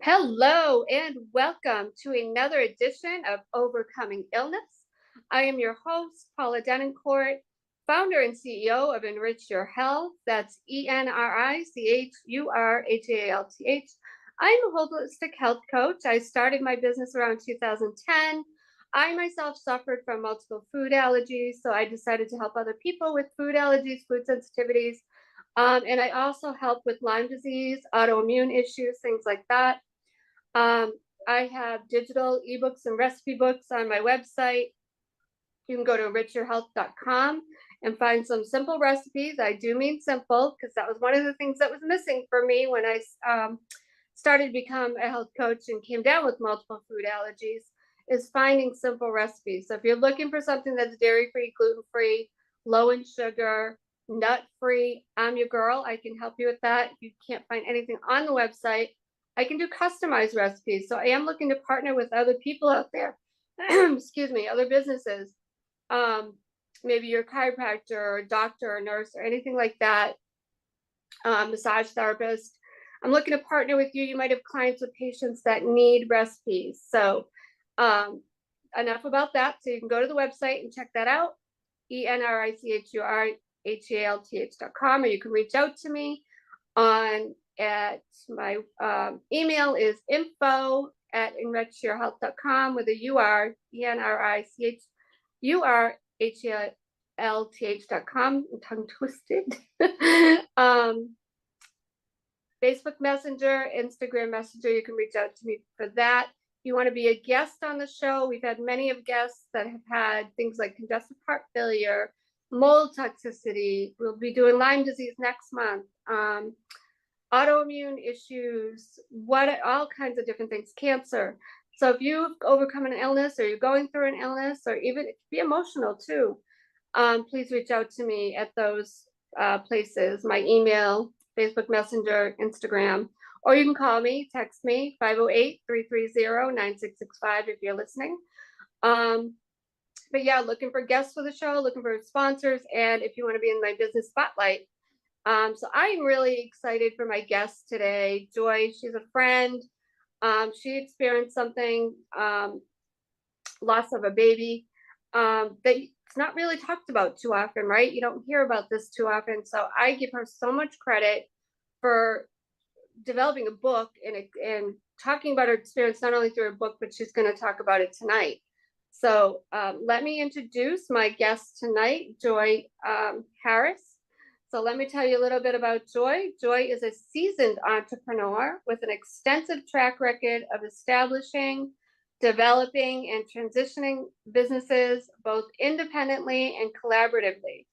Hello and welcome to another edition of Overcoming Illness. I am your host, Paula Denoncourt, founder and CEO of Enrich Your Health. That's ENRICHURHALTH. I'm a holistic health coach. I started my business around 2010. I myself suffered from multiple food allergies, so I decided to help other people with food allergies, food sensitivities, and I also help with Lyme disease, autoimmune issues, things like that. Um, I have digital ebooks and recipe books on my website. You can go to enrichyourhealth.com and find some simple recipes. I do mean simple because that was one of the things that was missing for me when I started to become a health coach and came down with multiple food allergies, is finding simple recipes. So if you're looking for something that's dairy-free, gluten-free, low in sugar, nut-free, I'm your girl. I can help you with that. If you can't find anything on the website, I can do customized recipes. So I am looking to partner with other people out there, excuse me, other businesses. Maybe you're a chiropractor or a doctor or a nurse or anything like that, massage therapist. I'm looking to partner with you. You might have clients with patients that need recipes. So enough about that. So you can go to the website and check that out, ENRICHURHALTH.com, or you can reach out to me at my email is info@enrichyourhealth.com with a UR, ENRICHURHALTH.com, tongue twisted. Facebook Messenger, Instagram Messenger, you can reach out to me for that. If you want to be a guest on the show, we've had many of guests that have had things like congestive heart failure, mold toxicity. We'll be doing Lyme disease next month. Autoimmune issues, all kinds of different things, cancer. So if you've overcome an illness or you're going through an illness, or even it could be emotional too, please reach out to me at those places. My email, Facebook Messenger, Instagram, or you can call me, text me, 508-330-9665 if you're listening. But yeah, looking for guests for the show, looking for sponsors, and if you want to be in my business spotlight. So I'm really excited for my guest today, Joy. She's a friend. She experienced something, loss of a baby, that it's not really talked about too often, right? You don't hear about this too often. So I give her so much credit for developing a book and talking about her experience, not only through her book, but she's going to talk about it tonight. So let me introduce my guest tonight, Joy Harris. So let me tell you a little bit about Joy. Joy is a seasoned entrepreneur with an extensive track record of establishing, developing, and transitioning businesses both independently and collaboratively.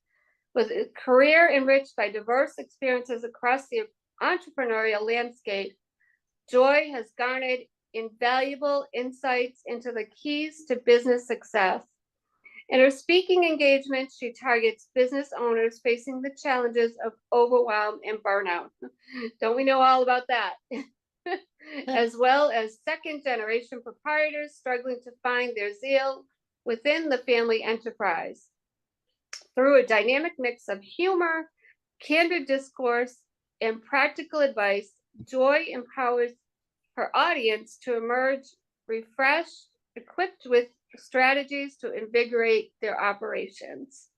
With a career enriched by diverse experiences across the entrepreneurial landscape, Joy has garnered invaluable insights into the keys to business success. In her speaking engagements, she targets business owners facing the challenges of overwhelm and burnout. Don't we know all about that? As well as second-generation proprietors struggling to find their zeal within the family enterprise. Through a dynamic mix of humor, candid discourse, and practical advice, Joy empowers her audience to emerge refreshed, equipped with strategies to invigorate their operations.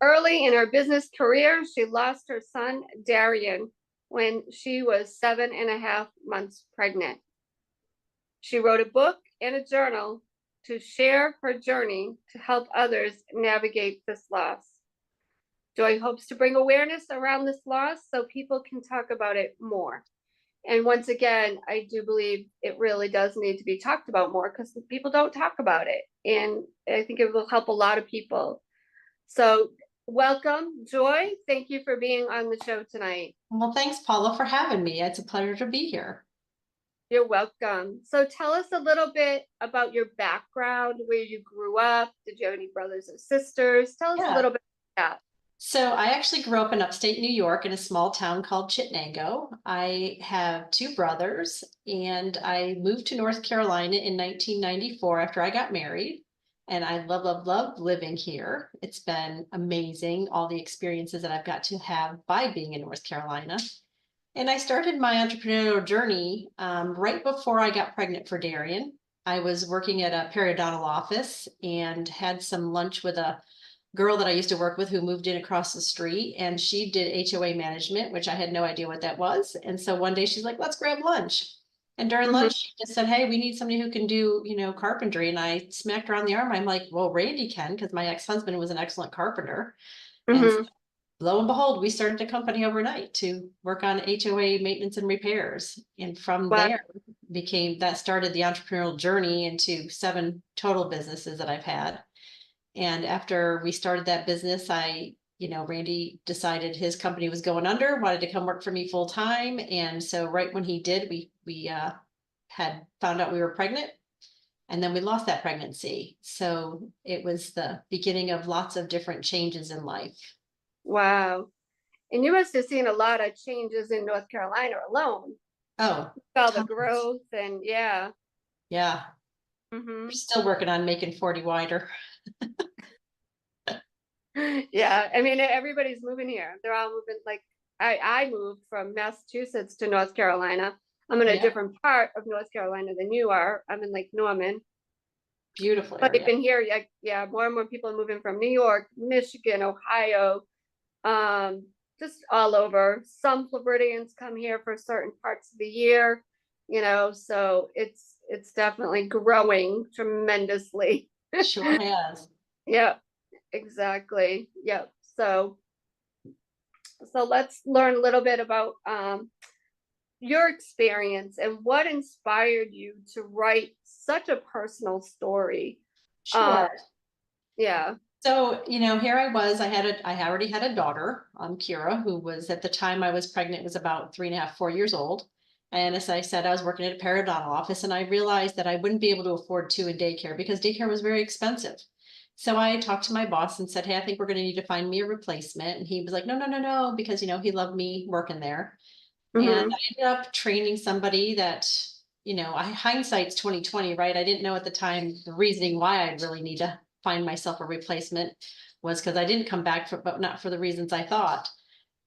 Early in her business career, she lost her son, Darian, when she was 7.5 months pregnant. She wrote a book and a journal to share her journey to help others navigate this loss. Joy hopes to bring awareness around this loss so people can talk about it more. And once again, I do believe it really does need to be talked about more because people don't talk about it. And I think it will help a lot of people. So welcome, Joy. Thank you for being on the show tonight. Well, thanks, Paula, for having me. It's a pleasure to be here. You're welcome. So tell us a little bit about your background, where you grew up. Did you have any brothers or sisters? Tell us a little bit about that. So I actually grew up in upstate New York in a small town called Chittenango. I have two brothers, and I moved to North Carolina in 1994 after I got married. And I love living here. It's been amazing, all the experiences that I've got to have by being in North Carolina. And I started my entrepreneurial journey right before I got pregnant for Darian. I was working at a periodontal office and had some lunch with a girl that I used to work with who moved in across the street, and she did HOA management, which I had no idea what that was. And so one day she's like, let's grab lunch. And during Mhm, lunch, she just said, hey, we need somebody who can do, carpentry. And I smacked her on the arm. I'm like, well, Randy can, because my ex-husband was an excellent carpenter. And mhm. lo and behold, we started a company overnight to work on HOA maintenance and repairs. And from Wow, there that started the entrepreneurial journey into 7 total businesses that I've had. And after we started that business, Randy decided his company was going under, wanted to come work for me full time. And so right when he did, we had found out we were pregnant, and then we lost that pregnancy. So it was the beginning of lots of different changes in life. wow. And you must have seen a lot of changes in North Carolina alone. Oh, All the tons. growth and yeah. Yeah. We're Hmm. still working on making 40 wider. Yeah. I mean, everybody's moving here. They're all moving. Like I moved from Massachusetts to North Carolina. I'm in a Yeah. different part of North Carolina than you are. I'm in Lake Norman. Beautiful But area. even here, yeah, yeah, more and more people are moving from New York, Michigan, Ohio, um, just all over. Some Floridians come here for certain parts of the year, so it's definitely growing tremendously. Sure has. Yeah, exactly. Yeah. So let's learn a little bit about your experience and what inspired you to write such a personal story. Um, Sure. yeah. So, here I was, I already had a daughter, Kira, who was at the time I was pregnant, was about 3.5, 4 years old. And as I said, I was working at a periodontal office, and I realized that I wouldn't be able to afford 2 in daycare because daycare was very expensive. So I talked to my boss and said, hey, I think we're going to need to find me a replacement. And he was like, no, no, no, no, because, he loved me working there. And Hmm. I ended up training somebody that, hindsight's 2020, right? I didn't know at the time the reasoning why I'd really need to find myself a replacement was because I didn't come back but not for the reasons I thought.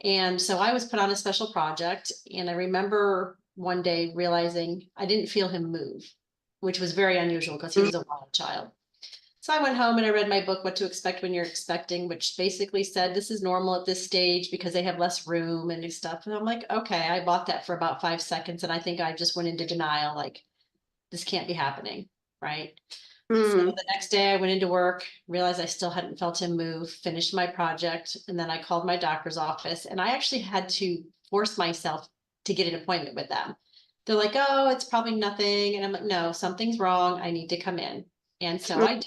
And so I was put on a special project, and I remember one day realizing I didn't feel him move, which was very unusual because he was a wild child. So I went home and I read my book, What to Expect When You're Expecting, which basically said this is normal at this stage because they have less room and stuff. And I'm like, okay, I bought that for about 5 seconds. And I think I just went into denial, like, this can't be happening. Right. So Hmm. the next day I went into work, realized I still hadn't felt him move, finished my project. And then I called my doctor's office, and I actually had to force myself to get an appointment with them. They're like, oh, it's probably nothing. And I'm like, no, something's wrong. I need to come in. And so I did,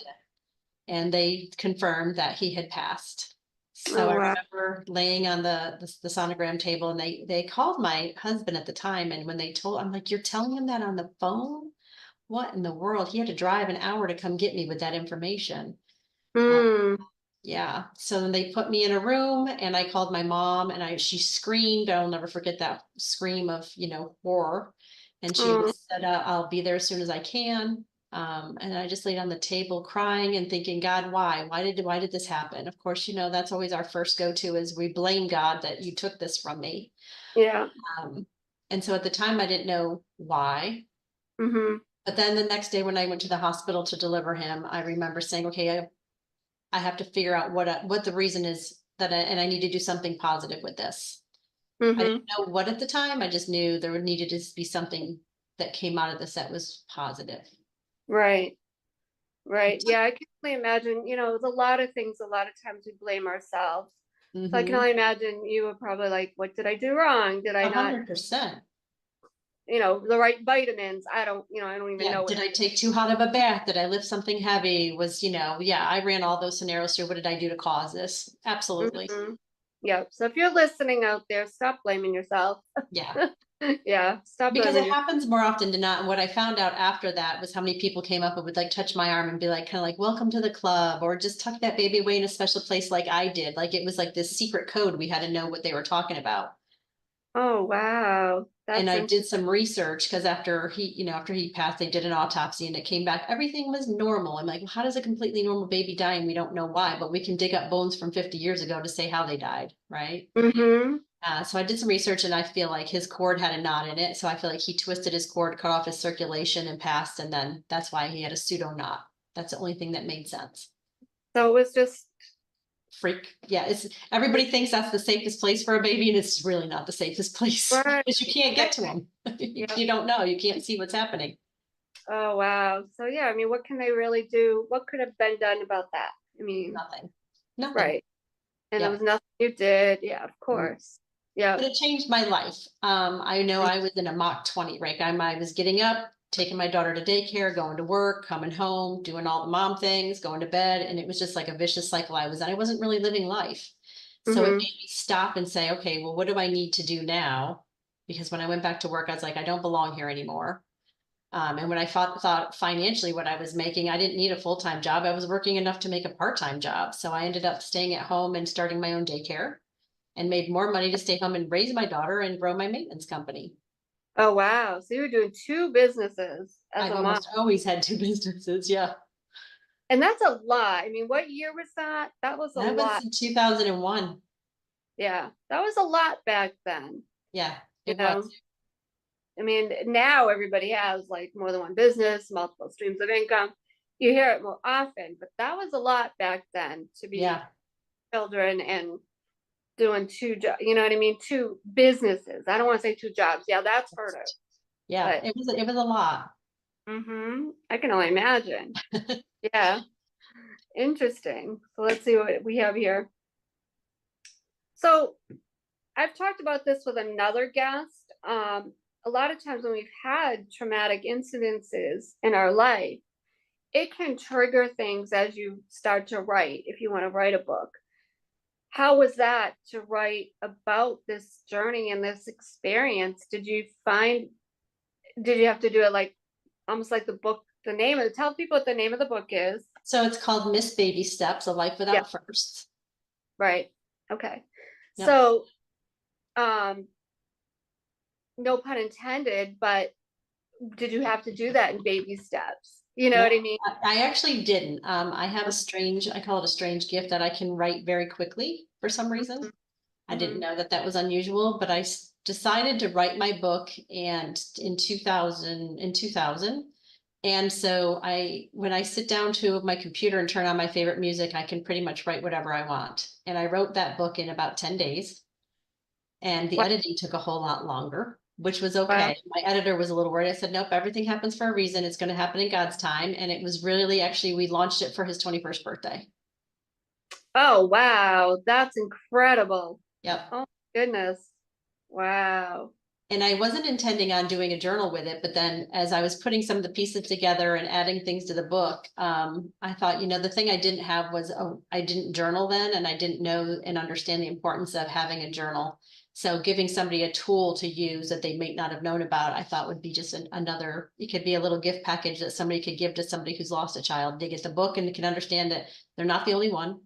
and they confirmed that he had passed. So Oh I wow. remember laying on the sonogram table, and they called my husband at the time. And when they told, I'm like, you're telling him that on the phone? What in the world? He had to drive an hour to come get me with that information. Uh, Hmm. yeah. So then they put me in a room, and I called my mom, and she screamed. I'll never forget that scream of, horror. And she Oh, was said, I'll be there as soon as I can. And I just laid on the table crying and thinking, God, why? Why did this happen? Of course, that's always our first go-to is we blame God that you took this from me. yeah. Um, and so at the time I didn't know why. Hmm. But then the next day when I went to the hospital to deliver him, I remember saying, okay, I have to figure out what the reason is and I need to do something positive with this. I Hmm. didn't know what at the time. I just knew there needed to be something that came out of this that was positive. Right. Right. Yeah, I can only imagine, there's a lot of things, a lot of times we blame ourselves. So I can Mm-hmm. only imagine you were probably like, what did I do wrong? Did I not, 100%. the right vitamins? I don't even Yeah. know what. Did I take too hot of a bath? Did I lift something heavy? Yeah, I ran all those scenarios through. What did I do to cause this? Absolutely. Mhm. Yeah. So if you're listening out there, stop blaming yourself. Yeah. Yeah. Stop Because blaming it yourself. happens more often than not. And what I found out after that was how many people came up and would like touch my arm and be like, kind of like, welcome to the club, or just tuck that baby away in a special place like I did. Like it was like this secret code. We had to know what they were talking about. Oh, wow. And That's I in, did some research because after he passed, they did an autopsy and it came back, everything was normal. I'm like, well, how does a completely normal baby die? And we don't know why, but we can dig up bones from 50 years ago to say how they died, right? mm-hmm. So I did some research and I feel like his cord had a knot in it. So I feel like he twisted his cord, cut off his circulation and passed. And then that's why he had a pseudo knot. That's the only thing that made sense. So it was just, Freak. Yeah. It's everybody thinks that's the safest place for a baby. And it's really not the safest place right. because you can't Right. get to him. Yep. You don't know. You can't see what's happening. Oh, wow. So yeah, I mean, what can they really do? What could have been done about that? I mean, Nothing. Nothing. right. And there Yeah. was nothing you did. Yeah, of course. But Yep. it changed my life. I know I was in a Mach 20, right? I was getting up, taking my daughter to daycare, going to work, coming home, doing all the mom things, going to bed. And it was just like a vicious cycle I was in. I wasn't really living life. So it Mm-hmm. made me stop and say, okay, well, what do I need to do now? Because when I went back to work, I was like, I don't belong here anymore. And when I thought financially what I was making, I didn't need a full-time job. I was working enough to make a part-time job. So I ended up staying at home and starting my own daycare and made more money to stay home and raise my daughter and grow my maintenance company. Oh, wow. So you were doing two businesses as I've a mom. almost always had two businesses. Yeah. And that's a lot. I mean, what year was that? That was a That was lot. in 2001. Yeah, that was a lot back then, Yeah, you it was. know. I mean, now everybody has like more than one business, multiple streams of income. You hear it more often, but that was a lot back then to be Yeah. children and doing two jobs, you know what I mean? Two businesses. I don't want to say two jobs. Yeah, that's heard of, Yeah, but it was a lot. I can only imagine. Yeah, interesting. So let's see what we have here. So I've talked about this with another guest. A lot of times when we've had traumatic incidences in our life, it can trigger things as you start to write, if you want to write a book. How was that to write about this journey and this experience? Did you have to do it like almost like the book, tell people what the name of the book is? So it's called Miss Baby Steps, A Life Yeah, Without Firsts. right. Okay. Yep. So, um, no pun intended, but did you have to do that in baby steps? You know No, what I mean? I actually didn't. I have I call it a strange gift that I can write very quickly for some reason. I didn't Mm-hmm. know that that was unusual, but decided to write my book and in 2000. And so when I sit down to my computer and turn on my favorite music, I can pretty much write whatever I want. And I wrote that book in about 10 days. And the Wow. editing took a whole lot longer, which was Wow. okay. My editor was a little worried. I said, nope, everything happens for a reason. It's going to happen in God's time. And it was really actually, we launched it for his 21st birthday. Oh, wow. That's incredible. Yep. Oh, my goodness. Wow. And I wasn't intending on doing a journal with it, but then as I was putting some of the pieces together and adding things to the book, I thought, the thing I didn't have was I didn't journal then, and I didn't know and understand the importance of having a journal. So giving somebody a tool to use that they might not have known about, I thought would be just another, it could be a little gift package that somebody could give to somebody who's lost a child. They get the book and can understand that they're not the only one,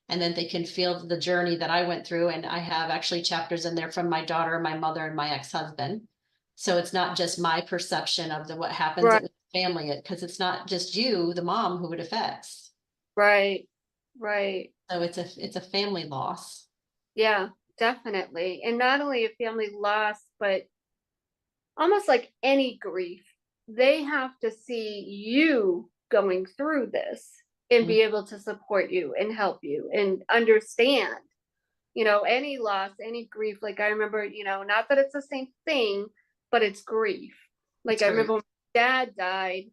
and then they can feel the journey that I went through. And I have actually chapters in there from my daughter, my mother, and my ex-husband. So it's not just my perception of what happens Right. with the family, because it's not just you, the mom, who it affects. Right. Right. So it's a family loss. Yeah, definitely. And not only a family loss, but almost like any grief, they have to see you going through this and Mm-hmm. be able to support you and help you and understand, any loss, any grief. Like I remember, not that it's the same thing, but it's grief. Like It's I very remember when my dad died,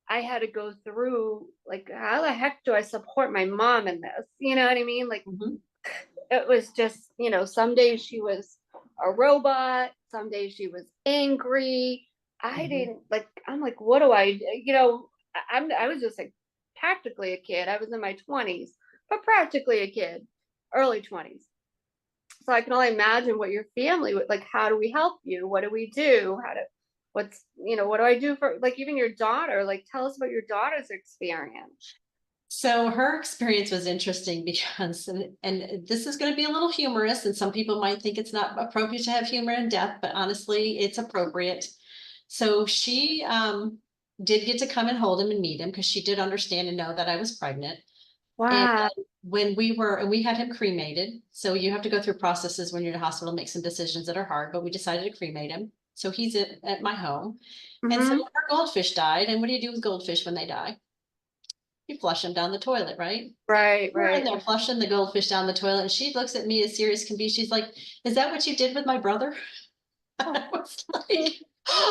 I had to go through like, how the heck do I support my mom in this? You know what I mean? Like mm-hmm. it was just, some days she was a robot, some days she was angry. I Mm-hmm. didn't like, I'm like, what do I, I was just like practically a kid. I was in my 20s, but practically a kid, early 20s. So I can only imagine what your family would like. How do we help you? What do we do? What do I do for like even your daughter? Like, tell us about your daughter's experience. So her experience was interesting because, and this is going to be a little humorous, and some people might think it's not appropriate to have humor in death, but honestly, it's appropriate. So she did get to come and hold him and meet him because she did understand and know that I was pregnant. And Wow. when we had him cremated, so you have to go through processes when you're in a hospital, make some decisions that are hard, but we decided to cremate him. So he's at my home. And so Mm-hmm. our goldfish died. And what do you do with goldfish when they die? You flush them down the toilet, right? Right, We're in right. there flushing the goldfish down the toilet, and she looks at me as serious can be. She's like, "Is that what you did with my brother?" Oh, I was like,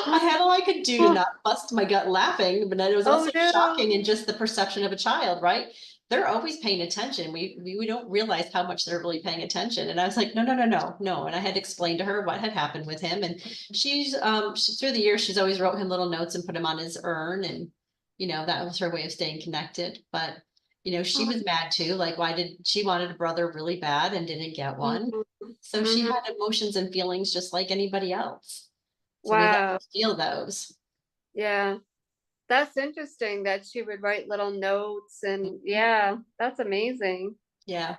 I had all I could do to not bust my gut laughing, but then it was oh also no. shocking in just the perception of a child, right? They're always paying attention. We don't realize how much they're really paying attention. And I was like, no, no, no, no, no. And I had to explain to her what had happened with him. And through the years, she's always wrote him little notes and put him on his urn. And, that was her way of staying connected. But, she was mad too. Like, why did she wanted a brother really bad and didn't get one? So she Mm-hmm. had emotions and feelings just like anybody else. So we have Wow. to feel those. Yeah. That's interesting that she would write little notes and yeah, that's amazing. Yeah.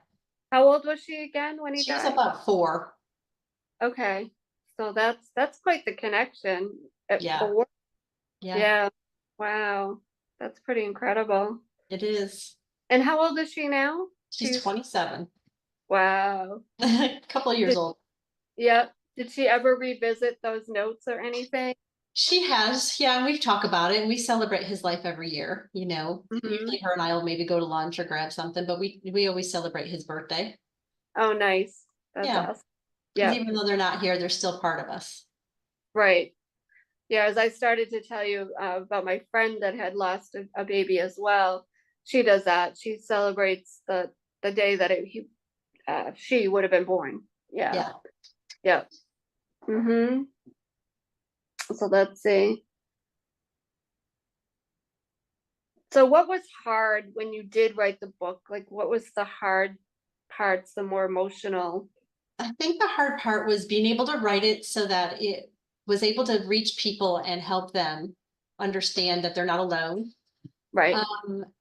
How old was she again when he She was died? about 4. Okay. So that's quite the connection at Yeah. 4. Yeah. Yeah. Wow. That's pretty incredible. It is. And how old is she now? She's 27. Wow. A couple of years Did, old. yeah. Did she ever revisit those notes or anything? She has, yeah, and we've talked about it and we celebrate his life every year, Hmm. Usually her and I will maybe go to lunch or grab something, but we always celebrate his birthday. Oh, nice. That's Yeah. awesome. Because Yeah. even though they're not here, they're still part of us. Right. Yeah, as I started to tell you about my friend that had lost a baby as well, she does that. She celebrates the day that she would have been born. Yeah, Yeah. yeah. Mm-hmm. So let's see. So what was hard when you did write the book? Like, what was the hard parts, the more emotional? I think the hard part was being able to write it so that it was able to reach people and help them understand that they're not alone. Right.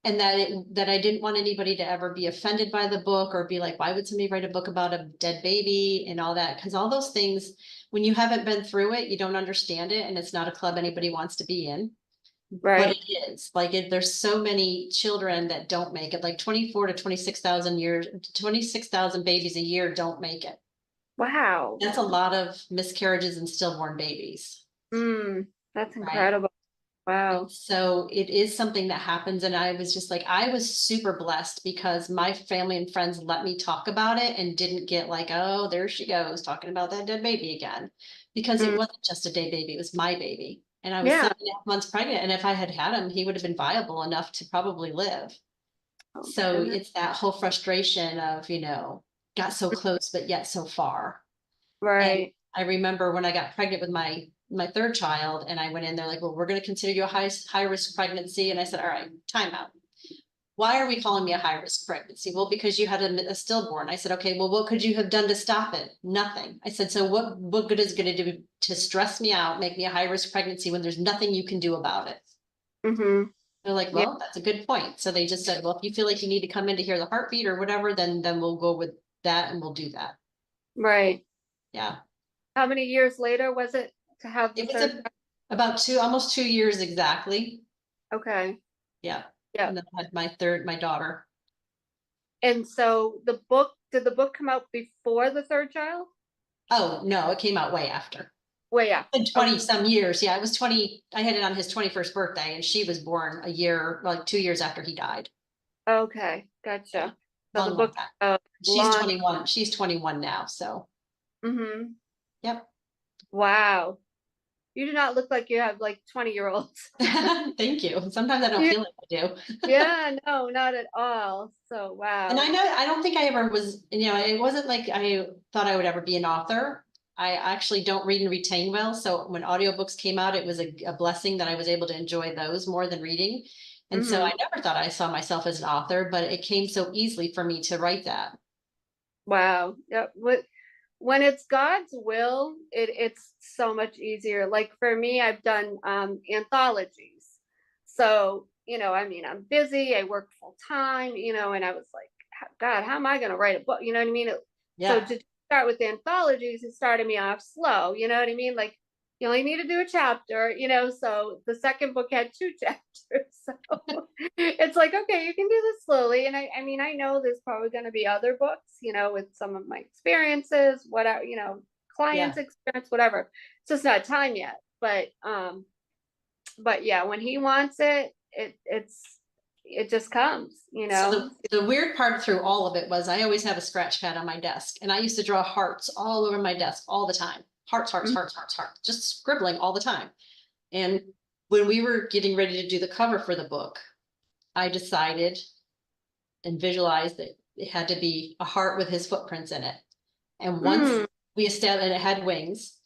And that I didn't want anybody to ever be offended by the book or be like, why would somebody write a book about a dead baby and all that? Because all those things, when you haven't been through it, you don't understand it, and it's not a club anybody wants to be in. But Right. it is like there's so many children that don't make it, like 24 to 26,000 years, 26,000 babies a year don't make it. Wow. That's a lot of miscarriages and stillborn babies, Mm, that's right? incredible. Wow. So it is something that happens. And I was just like, I was super blessed because my family and friends let me talk about it and didn't get like, oh, there she goes talking about that dead baby again. Because it Mm, wasn't just a dead baby, it was my baby. And I was yeah. 7.5 months pregnant. And if I had had him, he would have been viable enough to probably live. Oh my So goodness. it's that whole frustration of, got so close, but yet so far. And Right. I remember when I got pregnant with my third child, and I went in there like, well, we're going to consider you a high risk pregnancy. And I said, all right, time out. Why are we calling me a high risk pregnancy? Well, because you had a stillborn. I said, okay, well, what could you have done to stop it? Nothing. I said, so what good is it going to do to stress me out, make me a high risk pregnancy when there's nothing you can do about it? Mm-hmm. They're like, Yeah. well, that's a good point. So they just said, well, if you feel like you need to come in to hear the heartbeat or whatever, then we'll go with that and we'll do that. Right. Yeah. How many years later was it to have the It was third? about almost 2 years exactly. Okay. Yeah. Yeah. And then I had my daughter. And so did the book come out before the third child? Oh, no, it came out way after. Way after. In Okay. 20 some years. Yeah, it was 20. I had it on his 21st birthday, and she was born a year, like 2 years after he died. Okay. Yeah. Gotcha. So the Long, long book time. She's long. 21. She's 21 now. So, Hmm. yep. Wow. You do not look like you have like 20-year-olds. Thank you. Sometimes I don't Yeah. feel like I do. Yeah, no, not at all. So And wow. I know I don't think I ever was, it wasn't like I thought I would ever be an author. I actually don't read and retain well. So when audiobooks came out, it was a blessing that I was able to enjoy those more than reading. And so Hmm. I never thought I saw myself as an author, but it came so easily for me to write that. Wow. Yeah. When it's God's will, it's so much easier. Like for me, I've done anthologies. So I mean, I'm busy, I work full time, and I was like, God, how am I going to write a book? You know what I mean? So Yeah. to start with anthologies, it started me off slow. You know what I mean? Like, you only need to do a chapter, so the second book had 2 chapters. So it's like, okay, you can do this slowly. And I mean, I know there's probably going to be other books, with some of my experiences, whatever, clients' Yeah. experience, whatever. It's just not time yet. But yeah, when he wants it, it just comes, So the weird part through all of it was I always have a scratch pad on my desk, and I used to draw hearts all over my desk all the time. Hearts, hearts, hearts, hearts, hearts, just scribbling all the time. And when we were getting ready to do the cover for the book, I decided and visualized that it had to be a heart with his footprints in it. And once we established, and it had wings.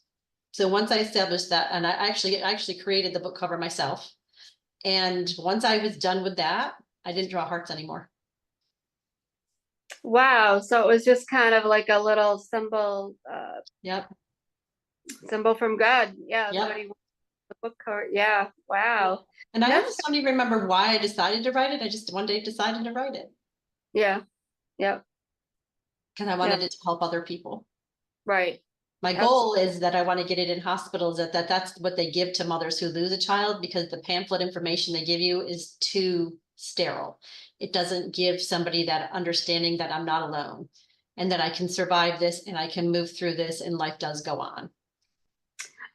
So once I established that, and I actually created the book cover myself. And once I was done with that, I didn't draw hearts anymore. Wow. So it was just kind of like a little Yep. symbol from God. Yeah. Yep. What he wants the book cover. Yeah. Wow. And I That's just don't even remember why I decided to write it. I just one day decided to write it yeah. Yeah. because I Yeah. wanted it to help other people. Right. My Absolutely. goal is that I want to get it in hospitals, that's what they give to mothers who lose a child, because the pamphlet information they give you is too sterile. It doesn't give somebody that understanding that I'm not alone and that I can survive this and I can move through this and life does go on.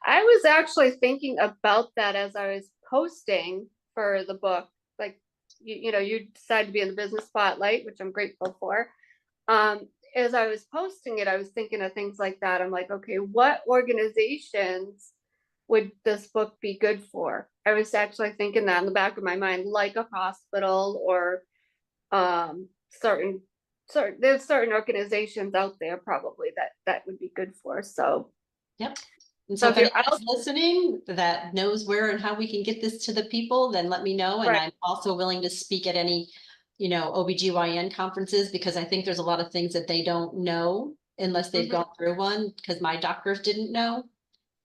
I was actually thinking about that as I was posting for the book. Like, you decided to be in the business spotlight, which I'm grateful for. As I was posting it, I was thinking of things like that. I'm like, okay, what organizations would this book be good for? I was actually thinking that in the back of my mind, like a hospital or certain there's certain organizations out there probably that would be good for. So Yep. And so so if if you're out, anybody's listening that knows where and how we can get this to the people, then let me know. And right. I'm also willing to speak at any, OBGYN conferences, because I think there's a lot of things that they don't know unless they've gone through one, because my doctors didn't know.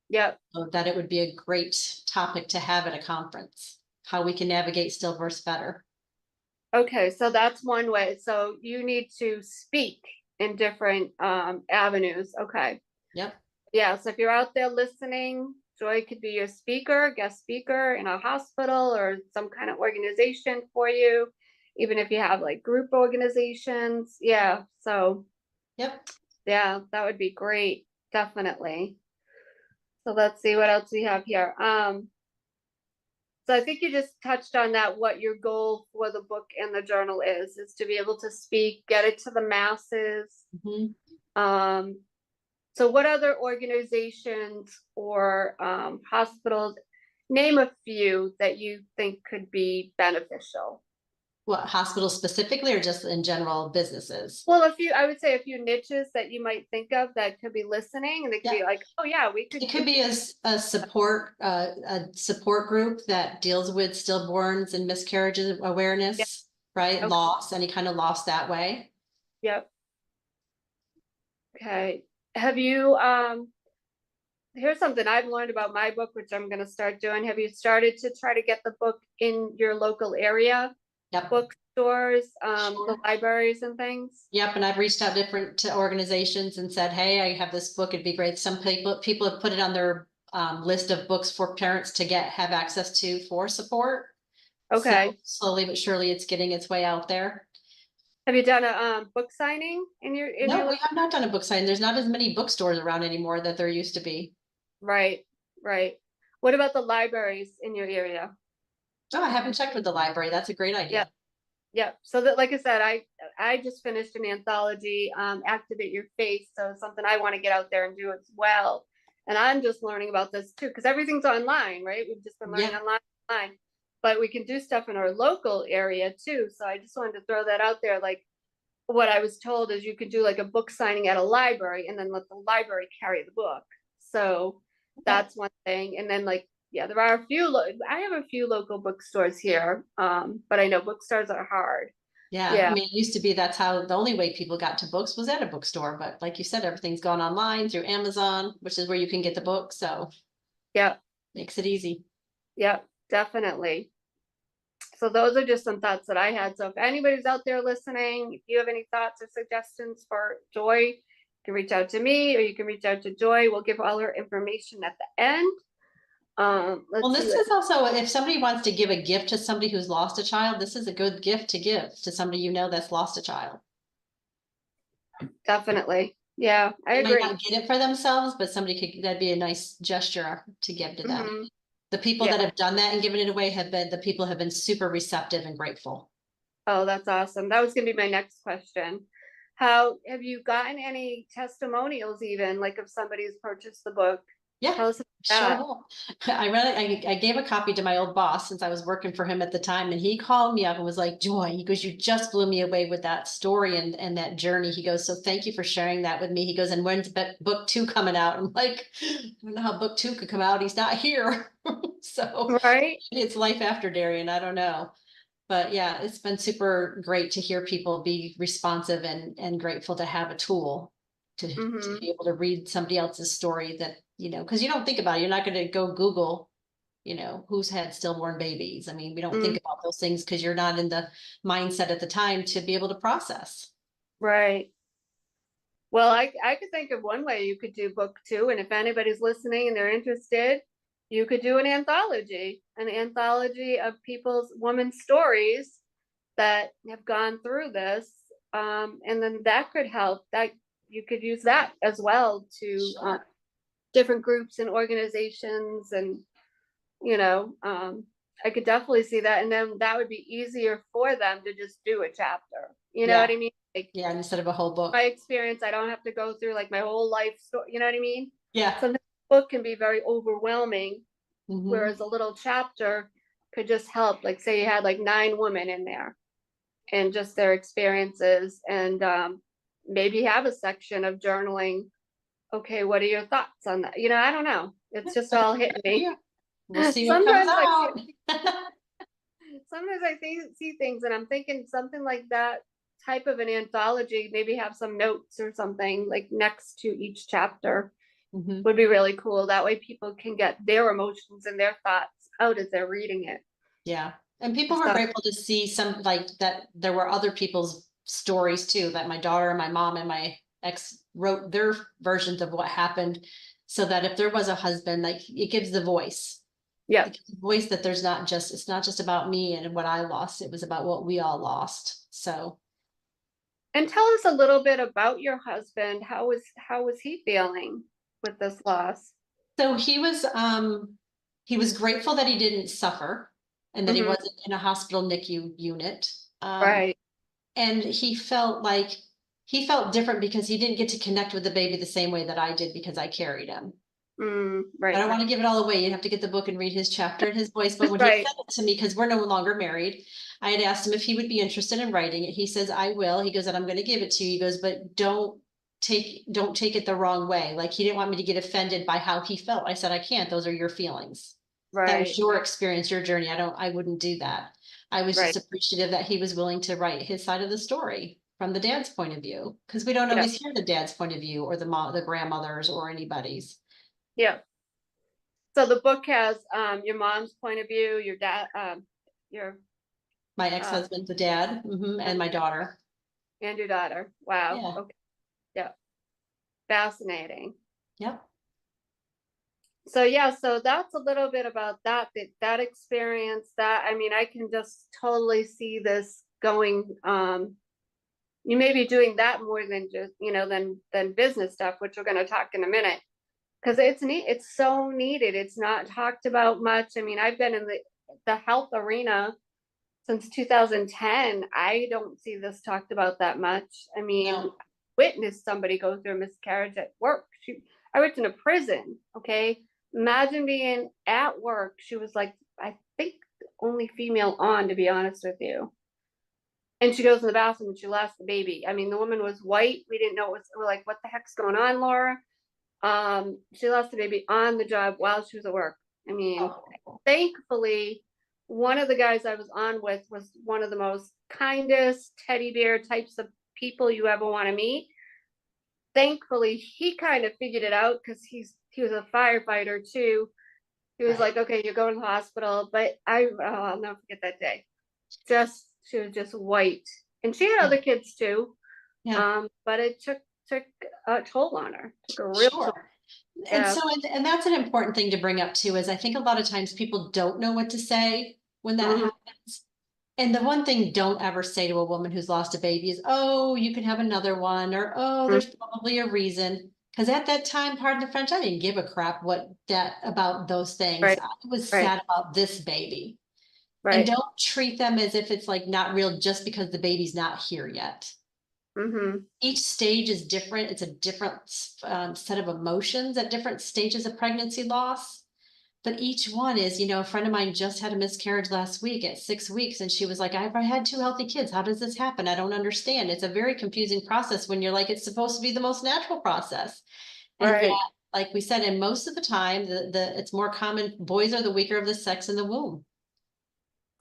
Yep. So that it would be a great topic to have at a conference, how we can navigate stillbirths better. Okay, so that's one way. So you need to speak in different avenues. Okay. Yep. Yeah, so if you're out there listening, Joy could be your speaker, guest speaker in a hospital or some kind of organization for you, even if you have like group organizations. Yeah, so Yep. yeah, that would be great. Definitely. So let's see what else we have here. So I think you just touched on that, what your goal for the book and the journal is to be able to speak, get it to the masses. Um, so what other organizations or hospitals, name a few that you think could be beneficial? What, hospitals specifically or just in general businesses? Well, I would say a few niches that you might think of that could be listening and they could be like, oh yeah, we could. It could be a support group that deals with stillborns and miscarriages Yeah, awareness, right? okay, Loss, any kind of loss that way. yep. Okay. Have you here's something I've learned about my book, which I'm going to start doing. Have you started to try to get the book in your local area, Yep. bookstores, Sure. the libraries and things? Yep. And I've reached out different to organizations and said, hey, I have this book. It'd be great. Some people have put it on their list of books for parents to have access to for support. Okay. So slowly but surely it's getting its way out there. Have you done a book signing in your No, we have not done a book sign. There's not as many bookstores around anymore that there used to be. Right, right. What about the libraries in your area? Oh, I haven't checked with the library. That's a great idea. Yeah, yeah. So that, like I said, I just finished an anthology, Activate Your Faith. So it's something I want to get out there and do as well. And I'm just learning about this too, because everything's online, right? We've just been learning online, but we can do stuff in our local area too. So I just wanted to throw that out there. Like what I was told is you could do like a book signing at a library and then let the library carry the book. So that's one thing. And then like, yeah, there are I have a few local bookstores here, but I know bookstores are hard. Yeah, I mean, it used to be that's how the only way people got to books was at a bookstore. But like you said, everything's gone online through Amazon, which is where you can get the book. So yeah, makes it easy. yeah, definitely. So those are just some thoughts that I had. So if anybody's out there listening, if you have any thoughts or suggestions for Joy, you can reach out to me or you can reach out to Joy. We'll give all her information at the end. Let's Well, see this what, is also, if somebody wants to give a gift to somebody who's lost a child, this is a good gift to give to somebody you know that's lost a child. definitely. Yeah, I They might agree. not get it for themselves, but somebody could, that'd be a nice gesture to give to them. Mhm. The people Yeah. that have done that and given it away the people have been super receptive and grateful. Oh, that's awesome. That was gonna be my next question. How have you gotten any testimonials even, like if somebody's purchased the book? Yeah, Tell us about sure that. will. I read it. I gave a copy to my old boss since I was working for him at the time, and he called me up and was like, "Joy," he goes, "you just blew me away with that story and that journey." He goes, "So thank you for sharing that with me." He goes, "And when's book 2 coming out?" I'm like, "I don't know how book 2 could come out. He's not here." So Right? it's life after Darian. I don't know. But yeah, it's been super great to hear people be responsive and grateful to have a tool to Mm-hmm. be able to read somebody else's story that, because you don't think about it. You're not going to go Google, who's had stillborn babies. I mean, we don't Mm, think about those things because you're not in the mindset at the time to be able to process. right. Well, I could think of one way you could do book 2, and if anybody's listening and they're interested, you could do an anthology of people's women's stories that have gone through this. And then that could help. That you could use that as well to Sure. different groups and organizations, and you know, I could definitely see that, and then that would be easier for them to just do a chapter. You know Yeah. what I mean? Like Yeah. Instead of a whole book. my experience, I don't have to go through like my whole life story. You know what I mean? Yeah. Sometimes a book can be very overwhelming, Hmm. whereas a little chapter could just help. Like say you had like 9 women in there and just their experiences, and maybe have a section of journaling. Okay, what are your thoughts on that? I don't know. It's just all hitting me. Yeah. We'll see what comes Sometimes I out. sometimes I see things and I'm thinking something like that type of an anthology, maybe have some notes or something like next to each chapter Mhm. would be really cool. That way people can get their emotions and their thoughts out as they're reading it. Yeah. And people were So, grateful to see some like that there were other people's stories too, that my daughter and my mom and my ex wrote their versions of what happened so that if there was a husband, like it gives the voice. yeah. It gives the voice that it's not just about me and what I lost. It was about what we all lost. So And tell us a little bit about your husband. How was he feeling with this loss? so he was grateful that he didn't suffer and that he Hmm. wasn't in a hospital NICU unit. Right. And he felt different because he didn't get to connect with the baby the same way that I did because I carried him. I Right. don't want to give it all away. You'd have to get the book and read his chapter in his voice. But when he Right. said it to me, because we're no longer married, I had asked him if he would be interested in writing it. He says, "I will." He goes, "And I'm going to give it to you." He goes, "But don't take it the wrong way." Like he didn't want me to get offended by how he felt. I said, "I can't. Those are your feelings. That was Right. your experience, your journey. I wouldn't do that." I was Right. just appreciative that he was willing to write his side of the story from the dad's point of view, because we don't Yeah. always hear the dad's point of view or the grandmother's or anybody's. Yeah. So the book has your mom's point of view, your dad, your My uh, ex-husband, the dad, and my daughter. and your daughter. Wow. Yeah. Okay. Yeah. Fascinating. Yep. So yeah, so that's a little bit about that experience. That I mean, I can just totally see this going. You may be doing that more than just than business stuff, which we're going to talk in a minute, because it's so needed. It's not talked about much. I mean, I've been in the health arena since 2010. I don't see this talked about that much. I mean, No. witnessed somebody go through a miscarriage at work. I worked in a prison. Okay, imagine being at work. She was like, I think the only female on, to be honest with you. And she goes in the bathroom and she lost the baby. I mean, the woman was white. We didn't know we're like, what the heck's going on, Laura? She lost the baby on the job while she was at work. I mean, Oh, thankfully, one of the guys I was on with was one of the most kindest teddy bear types of people you ever want to meet. Thankfully, he kind of figured it out because he was a firefighter too. He was right. like, okay, you're going to the hospital, but I'll never forget that day. she was just white. And she had other kids too. Yeah, But it took a toll on her. Took a real toll. sure. And Yeah. so, and that's an important thing to bring up too, is I think a lot of times people don't know what to say when that Mhm. happens. And the one thing don't ever say to a woman who's lost a baby is, oh, you can have another one, or oh, Mhm. there's probably a reason. Because at that time, pardon the French, I didn't give a crap what that about those things. Right. I was Right. sad about this baby. And Right. don't treat them as if it's like not real just because the baby's not here yet. Hmm. Each stage is different. It's a different set of emotions at different stages of pregnancy loss. But each one is, a friend of mine just had a miscarriage last week at 6 weeks, and she was like, I've had two healthy kids. How does this happen? I don't understand. It's a very confusing process when you're like, it's supposed to be the most natural process. And yet, Right. like we said, and most of the time, it's more common, boys are the weaker of the sex in the womb.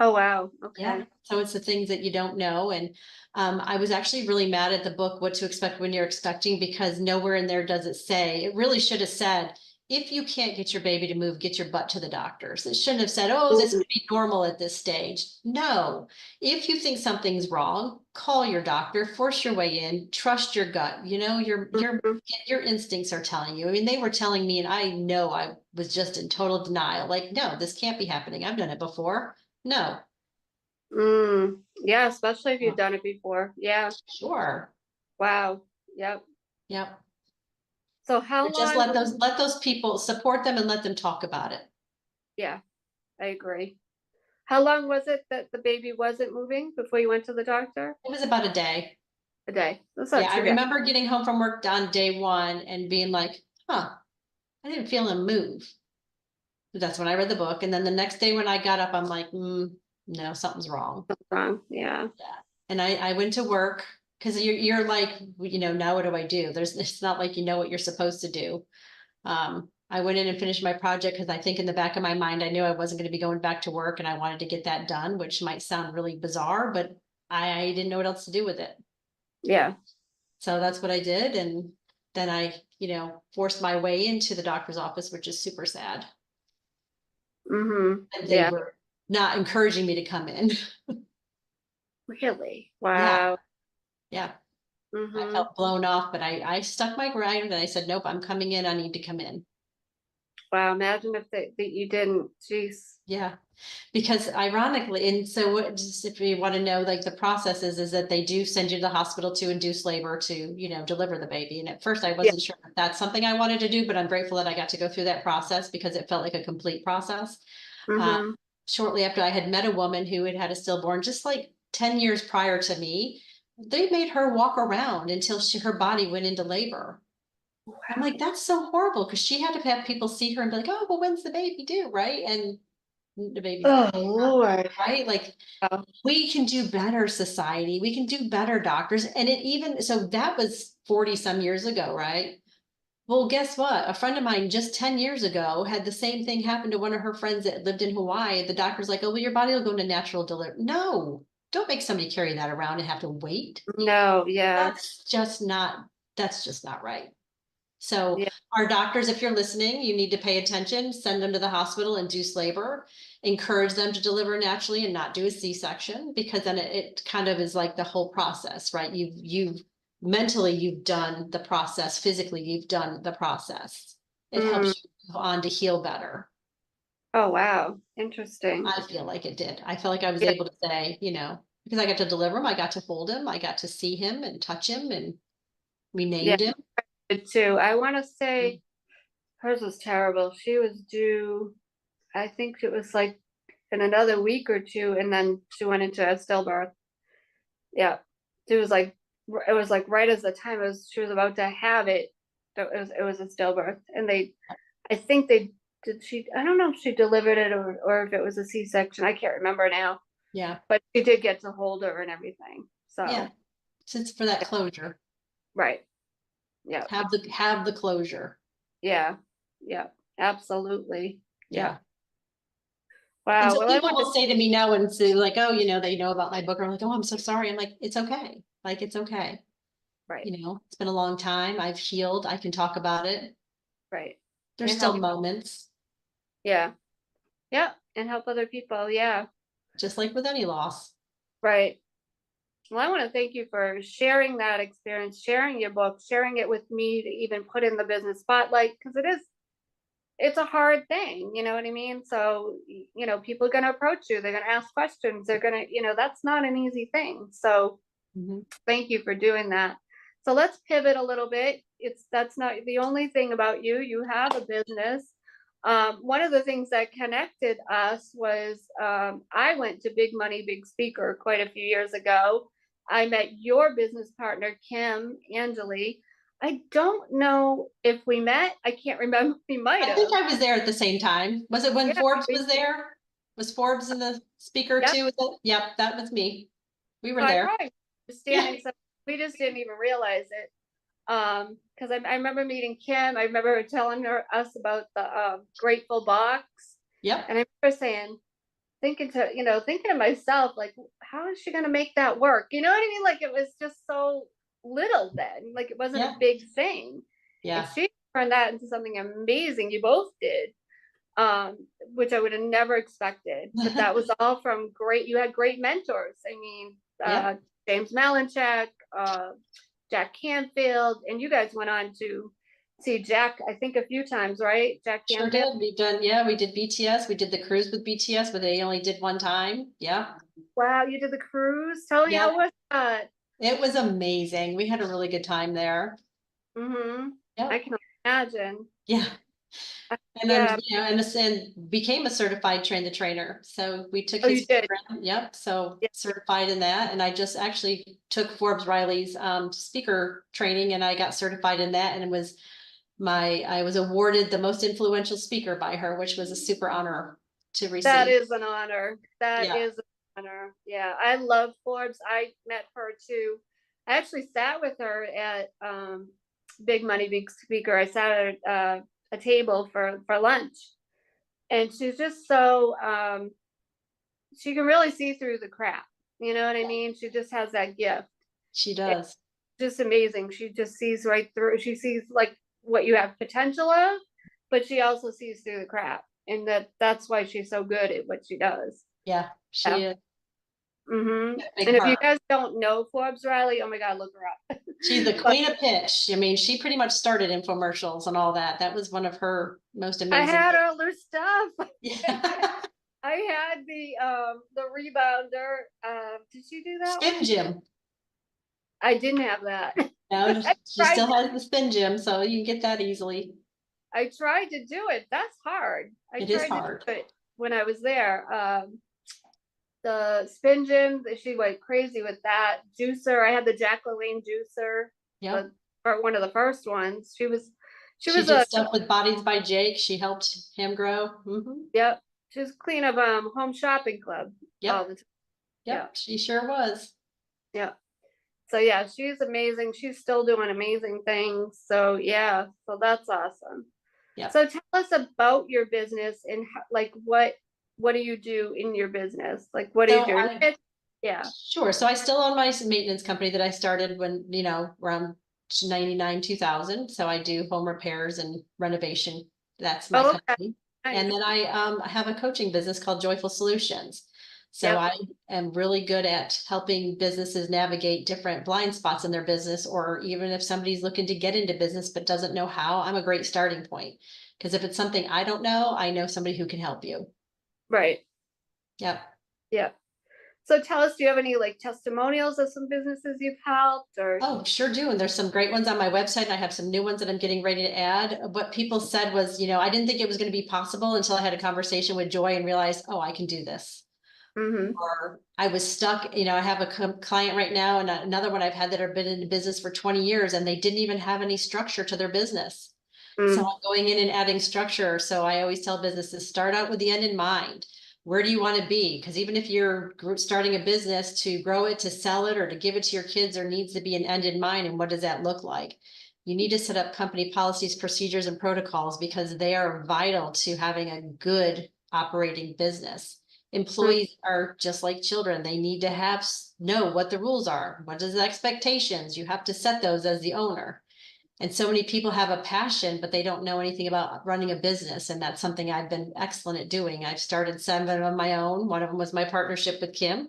Oh wow. Yeah. Okay. So it's the things that you don't know. And I was actually really mad at the book, What to Expect When You're Expecting, because nowhere in there does it say, it really should have said, if you can't get your baby to move, get your butt to the doctors. It shouldn't have said, oh, this Mhm. could be normal at this stage. No. If you think something's wrong, call your doctor, force your way in, trust your gut. Mhm. Your instincts are telling you. I mean, they were telling me, and I know I was just in total denial. Like, no, this can't be happening. I've done it before. No. Yeah, especially if you've done it before. Yeah. Sure. Wow. Yep. Yep. So how But just long was let those people support them and let them talk about it. yeah, I agree. How long was it that the baby wasn't moving before you went to the doctor? It was about a day. A day. That's Yeah, not I too bad. remember getting home from work on day one and being like, huh, I didn't feel him move. That's when I read the book. And then the next day when I got up, I'm like, no, something's wrong. Wrong. Yeah. Yeah. And I went to work because you're like, now what do I do? It's not like you know what you're supposed to do. I went in and finished my project because I think in the back of my mind, I knew I wasn't going to be going back to work and I wanted to get that done, which might sound really bizarre, but I didn't know what else to do with it. Yeah. So that's what I did. And then I, forced my way into the doctor's office, which is super sad. Mm-hmm. And they Yeah. were not encouraging me to come in. Really? Yeah. Wow. Yeah. I Mm-hmm. felt blown off, but I stuck my ground and I said, nope, I'm coming in. I need to come in. Wow. Imagine if that you didn't. Jeez. Yeah. Because ironically, and so just if you want to know, like the process is that they do send you to the hospital to induce labor to, deliver the baby. And at first I Yeah. wasn't sure if that's something I wanted to do, but I'm grateful that I got to go through that process because it felt like a complete process. Um, Mm-hmm. Shortly after I had met a woman who had had a stillborn, just like 10 years prior to me, they made her walk around until her body went into labor. I'm like, that's so horrible because she had to have people see her and be like, oh, well, when's the baby due? Right. And the baby's Oh not, Lord. right? Like Wow. we can do better society. We can do better doctors. And it even, so that was 40 some years ago, right? Well, guess what? A friend of mine just 10 years ago had the same thing happen to one of her friends that lived in Hawaii. The doctor's like, oh, well, your body will go into natural delivery. No, don't make somebody carry that around and have to wait. No. Yeah. That's just not, that's just not right. So Yeah. our doctors, if you're listening, you need to pay attention, send them to the hospital, induce labor, encourage them to deliver naturally and not do a C-section, because then it kind of is like the whole process, right? You've mentally, you've done the process, physically, you've done the process. It Mm. helps you move on to heal better. Oh wow. Interesting. I feel like it did. I felt like I was Yeah. able to say, because I got to deliver him, I got to hold him, I got to see him and touch him, and we Yeah. named him. Good too. I want to say hers was terrible. She was due. I think it was like in another week or two, and then she went into a stillbirth. Yeah, she was like, it was like right as the time she was about to have it. It was a stillbirth, and I think they did. I don't know if she delivered it or if it was a C-section. I can't remember now, Yeah. but she did get to hold her and everything. Yeah. So Since for that closure. right, yeah, Have the closure. yeah, yeah, absolutely, yeah. Yeah. And Wow. so Well, I people want will say to me now and say like, oh, they know about my book. Or I'm like, oh, I'm so sorry. I'm like, it's okay. Like, it's okay. right, It's been a long time. I've healed. I can talk about it. right, There's and still help. moments, Yeah, yeah, and help other people. Yeah, just like with any loss. Right. Well, I want to thank you for sharing that experience, sharing your book, sharing it with me to even put in the business spotlight, because it's a hard thing, you know what I mean? So, people are going to approach you, they're going to ask questions, they're going to, that's not an easy thing. So, Mhm. thank you for doing that. So let's pivot a little bit. That's not the only thing about you. You have a business. One of the things that connected us was I went to Big Money, Big Speaker quite a few years ago. I met your business partner, Kim Angeli. I don't know if we met. I can't remember. We might I think have. I was there at the same time. Was it when Yeah. Forbes was there? Was Forbes in the speaker Yep. too? Yep, that was me. We So were I there. probably was standing. So we just didn't even realize it. Because I remember meeting Kim. I remember her telling us about the Grateful box, Yep. and I remember thinking to myself, like, how is she going to make that work? You know what I mean? Like, it was just so little then, like it wasn't a Yeah. big thing, and Yeah. she turned that into something amazing. You both did, um, which I would have never expected. But that was all from great. You had great mentors. I mean, Yep. James Malinchak, Jack Canfield, and you guys went on to see Jack, I think, a few times, right? Jack Sure Canfield. did. We did BTS. We did the cruise with BTS, but they only did one time. Yeah. Wow, you did the cruise. Tell me, Yeah. how was that? It was amazing. We had a really good time there. Mm-hmm. I Yep. can imagine. Yeah. And then, Yeah. and became a certified train the trainer. So we took Oh, you his did. program. Yep. So Yeah. certified in that. And I just actually took Forbes Riley's speaker training and I got certified in that. And it was I was awarded the most influential speaker by her, which was a super honor to That receive. is an honor. That Yeah. is an honor. Yeah, I love Forbes. I met her too. I actually sat with her at Big Money Big Speaker. I sat at a table for lunch, and she's just so she can really see through the crap. You know what I mean? She just has that gift. She It's does. just amazing. She just sees right through. She sees like what you have potential of, but she also sees through the crap, and that's why she's so good at what she does. Yeah. Yeah. She is Mm-hmm. a big And if you heart. guys don't know Forbes Riley, oh my God, look her up. She's the But queen of pitch. I mean, she pretty much started infomercials and all that. That was one of her most I amazing had things. all her stuff. Yeah. I had the rebounder. Did she do that Spin one? gym. I didn't have that. No, I she tried still has the spin gym, so you can get that easily. I tried to do it. That's hard. I It is tried to hard. do it when I was there. The spin gym, she went crazy with that. Juicer, I had the Jacqueline juicer, Yep. the or one of the first ones. She She was did a stuff with Bodies by Jake. She helped him grow. yep. She was clean of home shopping club all Yep. the time. Yeah. Yep. She sure was. Yeah. So yeah, she's amazing. She's still doing amazing things. So yeah, so that's awesome. Yep. So tell us about your business and like what do you do in your business? Like what do you So do? I Yeah. Sure. So I still own my maintenance company that I started when, around 99, 2000. So I do home repairs and renovation. That's my Oh, okay. company. And Nice. then I have a coaching business called Joyful Solutions. So Yep. I am really good at helping businesses navigate different blind spots in their business, or even if somebody's looking to get into business but doesn't know how, I'm a great starting point. Because if it's something I don't know, I know somebody who can help you. Right. Yep. Yep. So tell us, do you have any like testimonials of some businesses you've helped or Oh, sure do. And there's some great ones on my website. And I have some new ones that I'm getting ready to add. What people said was, I didn't think it was going to be possible until I had a conversation with Joy and realized, oh, I can do this. mm-hmm. Or I was stuck. I have a client right now and another one I've had that have been in business for 20 years and they didn't even have any structure to their business. So Mm. I'm going in and adding structure. So I always tell businesses, start out with the end in mind. Where do you want to be? Because even if you're starting a business, to grow it, to sell it, or to give it to your kids, there needs to be an end in mind. And what does that look like? You need to set up company policies, procedures, and protocols because they are vital to having a good operating business. Mm. Employees are just like children. They need to know what the rules are. What is the expectations? You have to set those as the owner. And so many people have a passion, but they don't know anything about running a business. And that's something I've been excellent at doing. I've started 7 of my own. One of them was my partnership with Kim.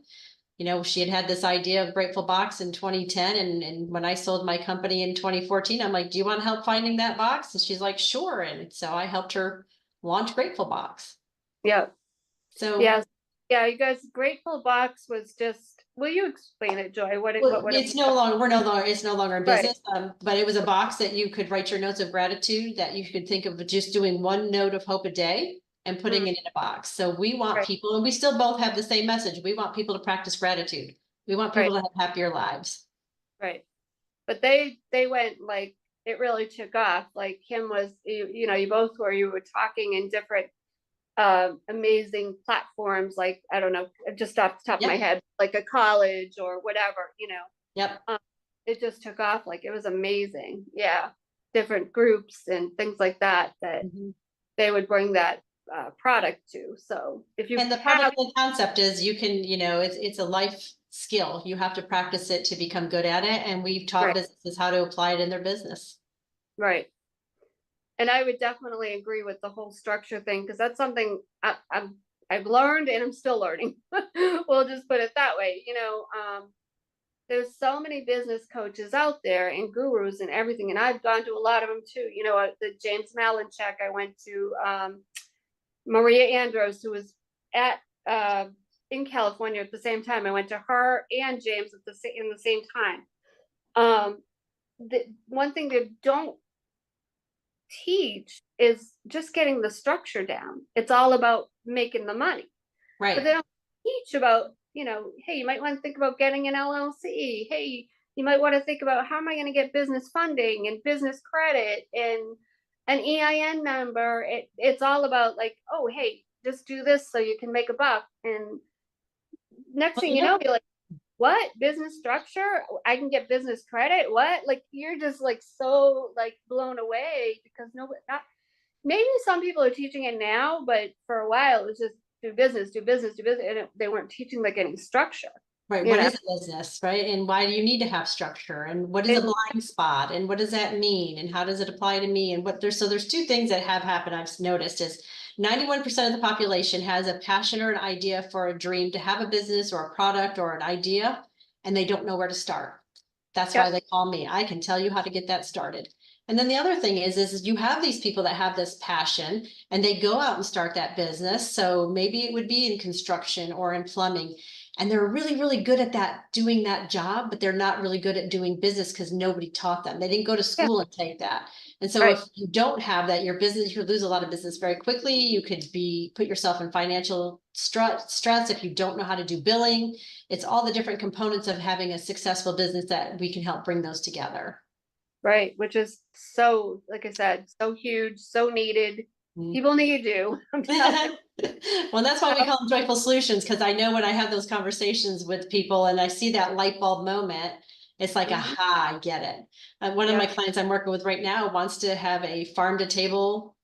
she had had this idea of Grateful Box in 2010. And when I sold my company in 2014, I'm like, do you want help finding that box? And she's like, sure. And so I helped her launch Grateful Box. Yeah. So Yes. Yeah. You guys, Grateful Box was just, will you explain it, Joy? What well, would it it's no longer, it's no longer in Right. business. But it was a box that you could write your notes of gratitude, that you could think of just doing one note of hope a day and putting it in a box. So we want Right. people, and we still both have the same message. We want people to practice gratitude. We want Right. people to have happier lives. Right. But they went like, it really took off. Like Kim was, you both were, you were talking in different amazing platforms, like, I don't know, just off the top of my Yep. head, like a college or whatever, Yep. it just took off. Like it was amazing. Yeah. Different groups and things like that, that Mhm. they would bring that product to. So if you And the part of have, the concept is you can, it's a life skill. You have to practice it to become good at it. And we've taught right, businesses how to apply it in their business. right. And I would definitely agree with the whole structure thing, because that's something I've learned and I'm still learning. We'll just put it that way. There's so many business coaches out there and gurus and everything, and I've gone to a lot of them too. The James Malinchak, I went to Maria Andros, who was at in California at the same time. I went to her and James in the same time. The one thing they don't teach is just getting the structure down. It's all about making the money, but they Right. don't teach about, hey, you might want to think about getting an LLC. Hey, you might want to think about, how am I going to get business funding and business credit and an EIN number. It's all about like, oh, hey, just do this so you can make a buck. And next Well, thing you know, you're like, what, business structure? I can get business credit? What? Like you're just like so like blown away, because maybe some people are teaching it now, but for a while it was just do business, do business, do business, and they weren't teaching like any structure. right. You What know, is a business, right? And why do you need to have structure? And what is a and blind spot? And what does that mean? And how does it apply to me? And there's two things that have happened I've noticed is 91% of the population has a passion or an idea for a dream to have a business or a product or an idea, and they don't know where to start. That's why yep, they call me. I can tell you how to get that started. And then the other thing is you have these people that have this passion and they go out and start that business. So maybe it would be in construction or in plumbing. And they're really, really good at doing that job, but they're not really good at doing business because nobody taught them. They didn't go to yeah, school and take that. And so right, if you don't have that, your business, you could lose a lot of business very quickly. You could put yourself in financial stress if you don't know how to do billing. It's all the different components of having a successful business that we can help bring those together. right, which is so, like I said, so huge, so needed. Mm. People need you. I'm telling Well, that's why we you. call them joyful solutions, because I know when I have those conversations with people and I see that light bulb moment, it's like, Mhm. aha, I get it. One of my Yep. clients I'm working with right now wants to have a farm to table